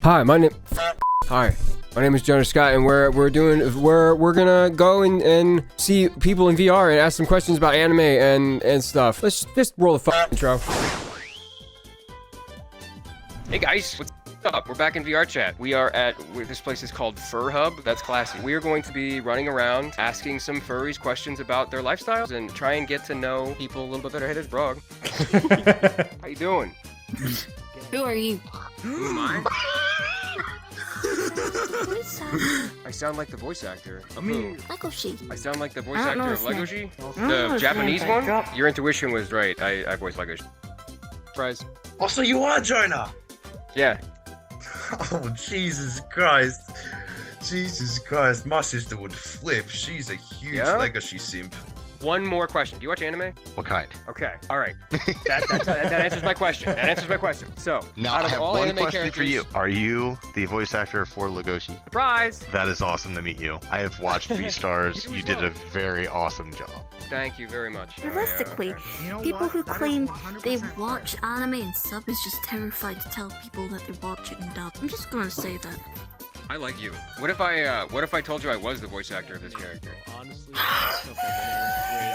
Hi, my name is Jonah Scott, and we're gonna go and see people in VR and ask them questions about anime and stuff. Let's just roll the intro. Hey guys, what's up? We're back in VR chat. We are at this place is called Fur Hub. That's classy. We are going to be running around asking some furries questions about their lifestyles and try and get to know people a little bit better. Hey, there's Brog. How you doing? Who are you? Who am I? What is that? I sound like the voice actor. Legoshi. I sound like the voice I don't know actor of his name. Legoshi? I don't know The his Japanese name, one? but Your intuition was right. I voice Legoshi. Surprise. Oh, so you are Jonah? Yeah. Oh, Jesus Christ. Jesus Christ, my sister would flip. She's a huge Yeah? Legoshi simp. One more question. Do you watch anime? What kind? Okay. All right. That answers my question. That answers my question. So, Now out I of have all one anime question for you. characters- Are you the voice actor for Legoshi? Surprise! That is awesome to meet you. I have watched Beastars. You did a very awesome job. Thank you very much. Realistically, people who claim they watch anime and sub is just terrified to tell people that they watch it and dub. I'm just gonna say that. I like you. What if I told you I was the voice actor of this character? Honestly, right up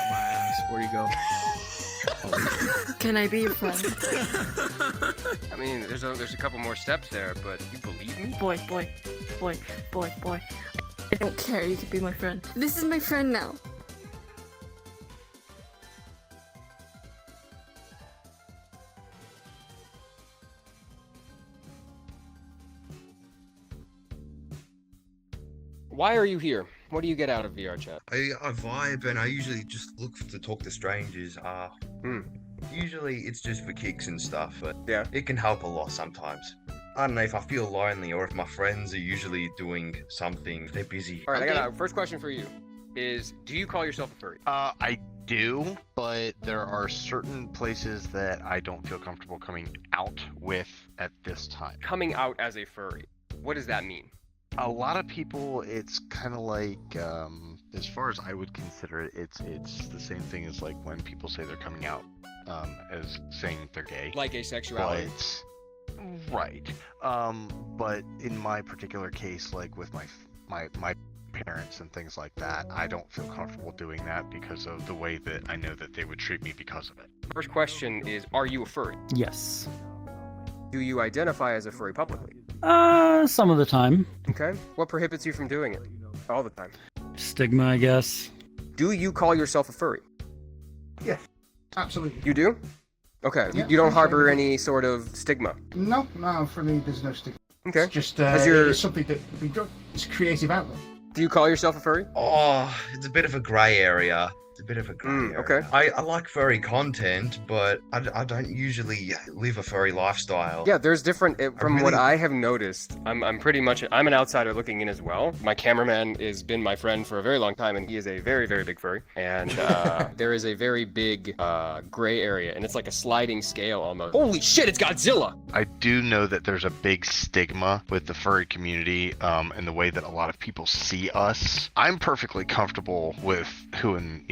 my ass. Where do you go? Can I be your friend? I mean, there's a couple more steps there, but you believe me? Boy. I don't care, you can be my friend. This is my friend now. Why are you here? What do you get out of VR chat? I vibe and I usually just look to talk to strangers. Usually it's just for kicks and stuff, but Yeah. it can help a lot sometimes. I don't know if I feel lonely or if my friends are usually doing something. They're busy. All right, I got a first question for you. Do you call yourself a furry? I do, but there are certain places that I don't feel comfortable coming out with at this time. Coming out as a furry. What does that mean? A lot of people, it's kind of like, as far as I would consider it, it's the same thing as like when people say they're coming out as saying they're gay. Like asexuality. But, right. But in my particular case, like with my parents and things like that, I don't feel comfortable doing that because of the way that I know that they would treat me because of it. First question is, are you a furry? Yes. Do you identify as a furry publicly? Some of the time. Okay. What prohibits you from doing it? All the time. Stigma, I guess. Do you call yourself a furry? Yeah, absolutely. You do? Okay. Yeah, you don't I'm harbor sorry. any sort of stigma? No, for me, there's no stigma. Okay. It's just Has your- it's something that we do. It's a creative outlet. Do you call yourself a furry? Oh, it's a bit of a grey area. It's a bit of a grey area. Okay. I like furry content, but I don't usually live a furry lifestyle. Yeah, there's different. From what really- I have noticed, I'm an outsider looking in as well. My cameraman has been my friend for a very long time, and he is a very, very big furry. And there is a very big gray area, and it's like a sliding scale almost. Holy shit! It's Godzilla. I do know that there's a big stigma with the furry community and the way that a lot of people see us. I'm perfectly comfortable with who and,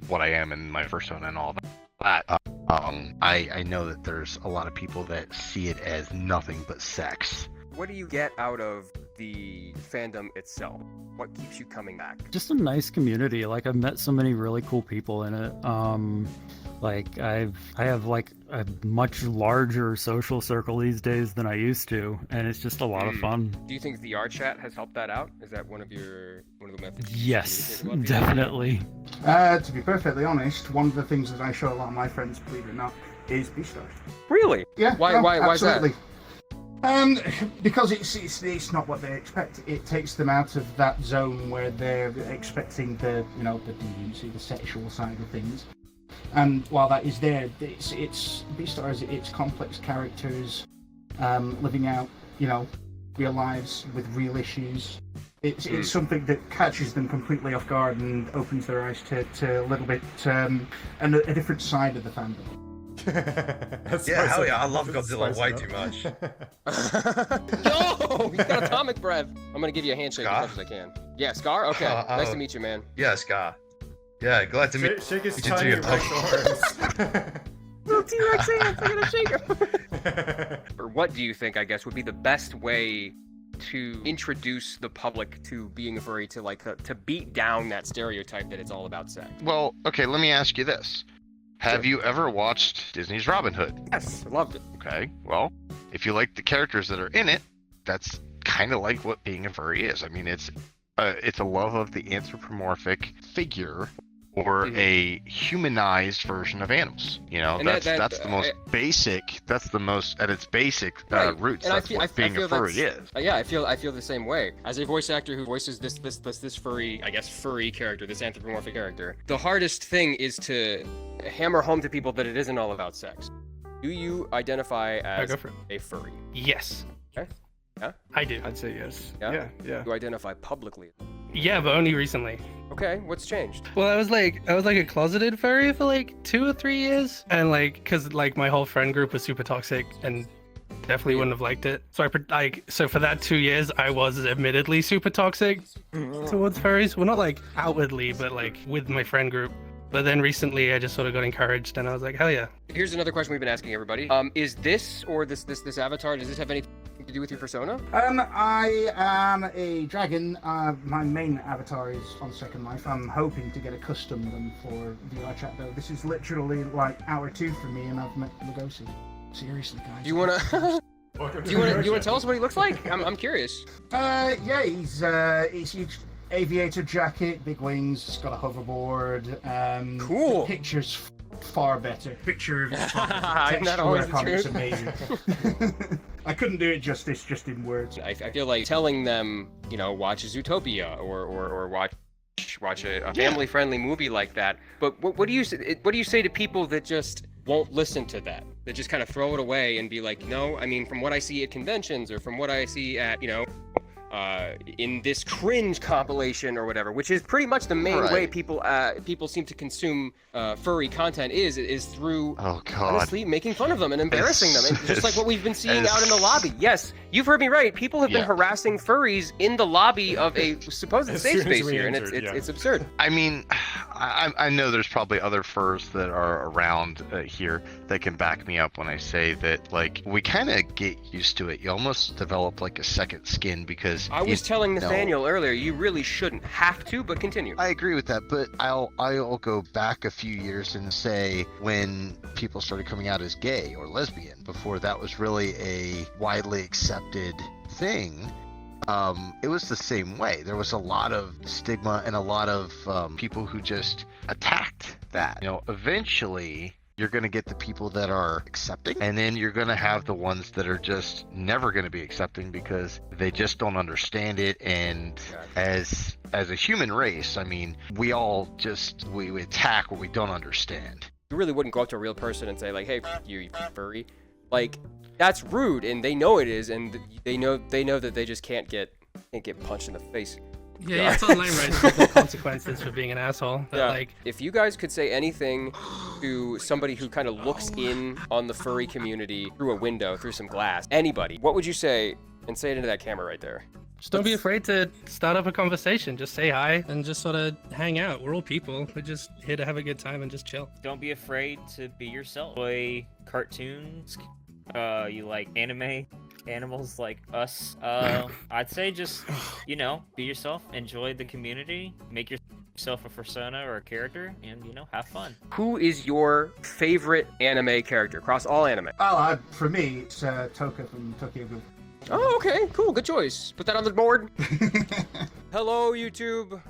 what I am in my persona and all that. I know that there's a lot of people that see it as nothing but sex. What do you get out of the fandom itself? What keeps you coming back? Just a nice community. Like, I've met so many really cool people in it. Like, I have like a much larger social circle these days than I used to, and it's just a lot of fun. Do you think VR chat has helped that out? Is that one of the methods? you Yes, communicate with people? definitely. To be perfectly honest, one of the things that I show a lot of my friends, believe it or not, is Beastars. Really? Yeah. Why? no, Why is that? absolutely. Because it's not what they expect. It takes them out of that zone where they're expecting the deviancy, the sexual side of things. And while that is there, it's Beastars. It's complex characters, living out real lives with real issues. It's something that catches them completely off guard and opens their eyes to a little bit and a different side of the fandom. Yeah, hell yeah, I love Godzilla way too much. Yo, he's got atomic breath. I'm gonna give you a handshake Scar? as much as I can. Yeah, Scar. Okay, nice to meet you, man. Yeah, Scar. Yeah, glad to meet Shake his you tiny too. Rex arms. Little T-Rex hands. I'm gonna shake him. Or what do you think, I guess, would be the best way to introduce the public to being a furry, to like to beat down that stereotype that it's all about sex? Well, okay, let me ask you this. Have you ever watched Disney's Robin Hood? Yes, I loved it. Okay, well, if you like the characters that are in it, that's kind of like what being a furry is. I mean, it's a love of the anthropomorphic figure or a humanized version of animals. You know, And that's the most basic. That's the most at its basic roots. And that's what being a furry is. Yeah, I feel the same way. As a voice actor who voices this furry, I guess furry character, this anthropomorphic character, the hardest thing is to hammer home to people that it isn't all about sex. Do you identify as a furry? Yes. Okay. Yeah? I do. I'd say yes. Yeah? Yeah. Do you identify publicly? Yeah, but only recently. Okay, what's changed? Well, I was like a closeted furry for like 2 or 3 years, and like, cause like my whole friend group was super toxic and definitely wouldn't have liked it. So so for that 2 years, I was admittedly super toxic towards furries. Well, not like outwardly, but like with my friend group. But then recently, I just sort of got encouraged, and I was like, hell yeah. Here's another question we've been asking everybody. Is this or this avatar? Does this have anything to do with your persona? I am a dragon. My main avatar is on Second Life. I'm hoping to get a custom one for VR chat though. This is literally like hour 2 for me, and I've met Legoshi. Seriously, guys. Do you wanna? do you wanna tell us what he looks like? I'm curious. Yeah, he's huge. Aviator jacket, big wings, he's got a hoverboard. Cool. The picture's far better. Picture of Isn't that always the it's truth? amazing. I couldn't do it justice just in words. I feel like telling them, you know, watch Zootopia or watch a family-friendly movie like that. But what do you say to people that just won't listen to that? That just kind of throw it away and be like, no, I mean, from what I see at conventions or from what I see at, you know, in this cringe compilation or whatever, which is pretty much the main way people seem to consume furry content is through honestly making fun of them and embarrassing them, and just like what we've been seeing out in the lobby. Yes, you've heard me right. People have been harassing furries in the lobby of a supposed safe space here, and it's absurd. I mean, I know there's probably other furs that are around here that can back me up when I say that, like, we kind of get used to it. You almost develop like a second skin because I was telling Nathaniel earlier, you really shouldn't have to, but continue. I agree with that, but I'll go back a few years and say when people started coming out as gay or lesbian, before that was really a widely accepted thing. It was the same way. There was a lot of stigma and a lot of people who just attacked that. You know, eventually you're going to get the people that are accepting, and then you're going to have the ones that are just never going to be accepting because they just don't understand it. And as a human race, I mean, we all just we attack what we don't understand. You really wouldn't go up to a real person and say like, "Hey, you furry," like that's rude, and they know it is, and they know that they just can't get punched in the face. Yeah, it's online, right? There's no consequences for being an asshole. But like, if you guys could say anything to somebody who kind of looks in on the furry community through a window, through some glass, anybody, what would you say? And say it into that camera right there. Just don't be afraid to start up a conversation. Just say hi and just sort of hang out. We're all people. We're just here to have a good time and just chill. Don't be afraid to be yourself. Enjoy cartoons. You like anime? Animals like us. I'd say just, you know, be yourself, enjoy the community, make yourself a persona or a character, and, you know, have fun. Who is your favorite anime character across all anime? Oh, for me, it's Toka from Tokyo Ghoul. Oh, okay, cool, good choice. Put that on the board. Hello, YouTube.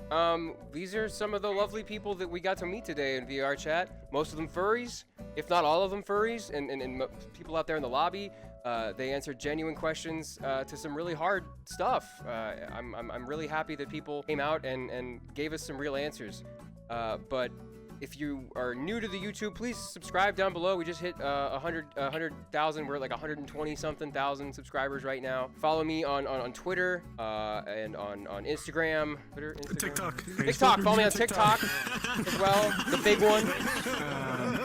These are some of the lovely people that we got to meet today in VR chat. Most of them furries, if not all of them furries, and people out there in the lobby. They answered genuine questions to some really hard stuff. I'm really happy that people came out and gave us some real answers. But if you are new to the YouTube, please subscribe down below. We just hit 100,000. We're at like 120-something thousand subscribers right now. Follow me on Twitter and on Instagram. TikTok. Follow me on TikTok as well. The big one.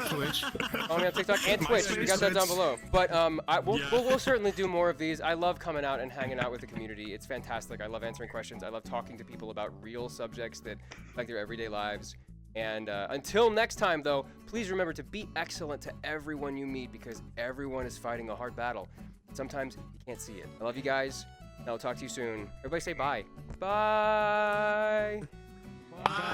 Twitch. Follow me on TikTok and Twitch. We got that down below. But we'll certainly do more of these. I love coming out and hanging out with the community. It's fantastic. I love answering questions. I love talking to people about real subjects that like their everyday lives. And until next time, though, please remember to be excellent to everyone you meet because everyone is fighting a hard battle. Sometimes you can't see it. I love you guys. And I'll talk to you soon. Everybody say bye. Bye. Bye.